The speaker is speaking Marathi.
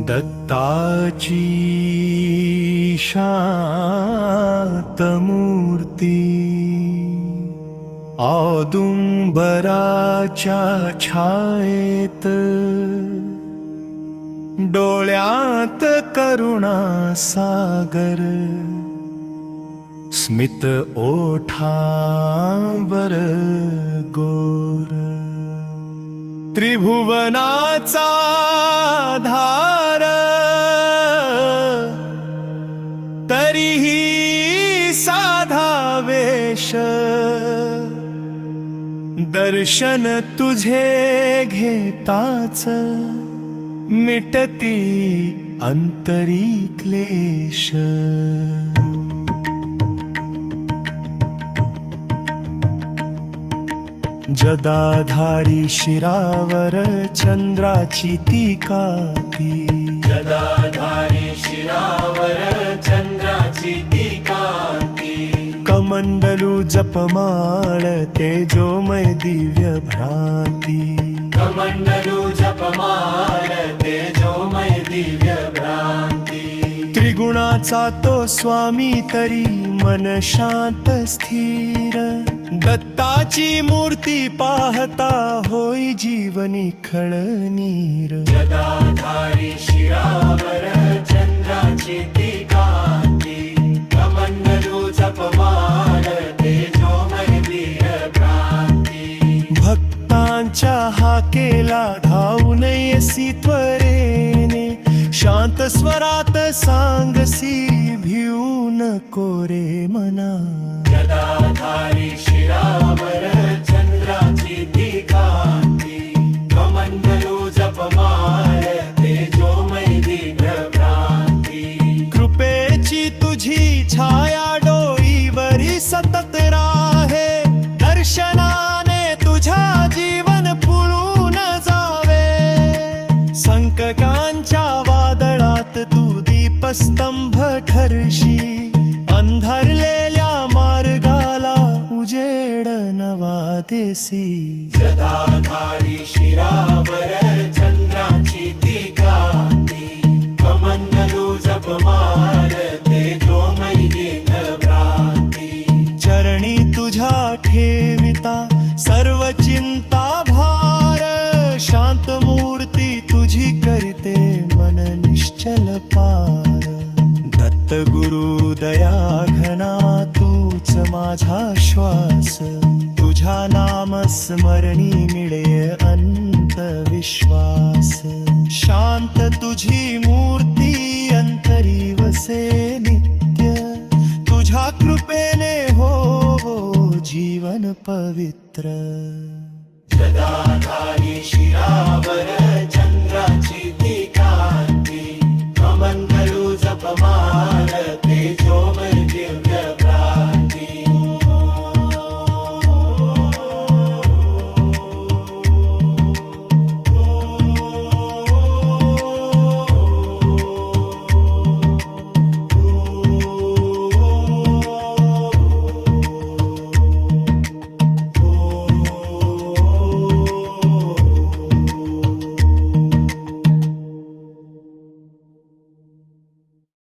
दत्ताची शांत मूर्ती औदुंबराच्या छायेत डोळ्यात करुणा सागर स्मित ओठांवर गोर त्रिभुवनाचा धार तरीही साधा वेश दर्शन तुझे घेताच मिटती अंतरी क्लेश जदाधारी शिरावर चंद्राची ती काती जदाधारी शिरावर चंद्राची ती काती कमंडलू जपमाळ तेजोमय दिव्य भ्रांती कमंडलू जपमाळ तेजोमय दिव्य भ्रांती त्रिगुणाचा तो स्वामी तरी मन शांत स्थिर दत्ताची मूर्ती पाहता होई जीवनी खळनीर जदाधारी शिरावर चंद्राची ती काती कमंडलू जपमाळ तेजोमय दिव्य भ्रांती भक्तांच्या हाकेला धावून येसी त्वरेने शांत स्वरात सांगसी भिऊ नको रे मना जदाधारी शिरावर चंद्राची ती काती कमंडलू जपमाळ तेजोमय दिव्य भ्रांती कृपेची तुझी छाया डोईवरी सतत राहे दर्शनाने तुझ्या जीवन पुळून जावे संकटांच्या वादळात तू दीपस्तंभ ठरशी अंधारलेल्या मार्गाला उजेड नवा देसी जदाधारी शिरावर चंद्राची ती काती कमंडलू जपमाळ तेजोमय दिव्य भ्रांती चरणी तुझ्या ठेविता सर्व चिंता भार शांत मूर्ती तुझी करते मन निश्चल पार दत्त गुरु दया घना तूच माझा श्वास तुझ्या नाम स्मरणी मिळे अंत विश्वास शांत तुझी मूर्ती अंतरी वसे नित्य तुझ्या कृपेने हो जीवन पवित्र जदाधारी शिरावर चंद्राची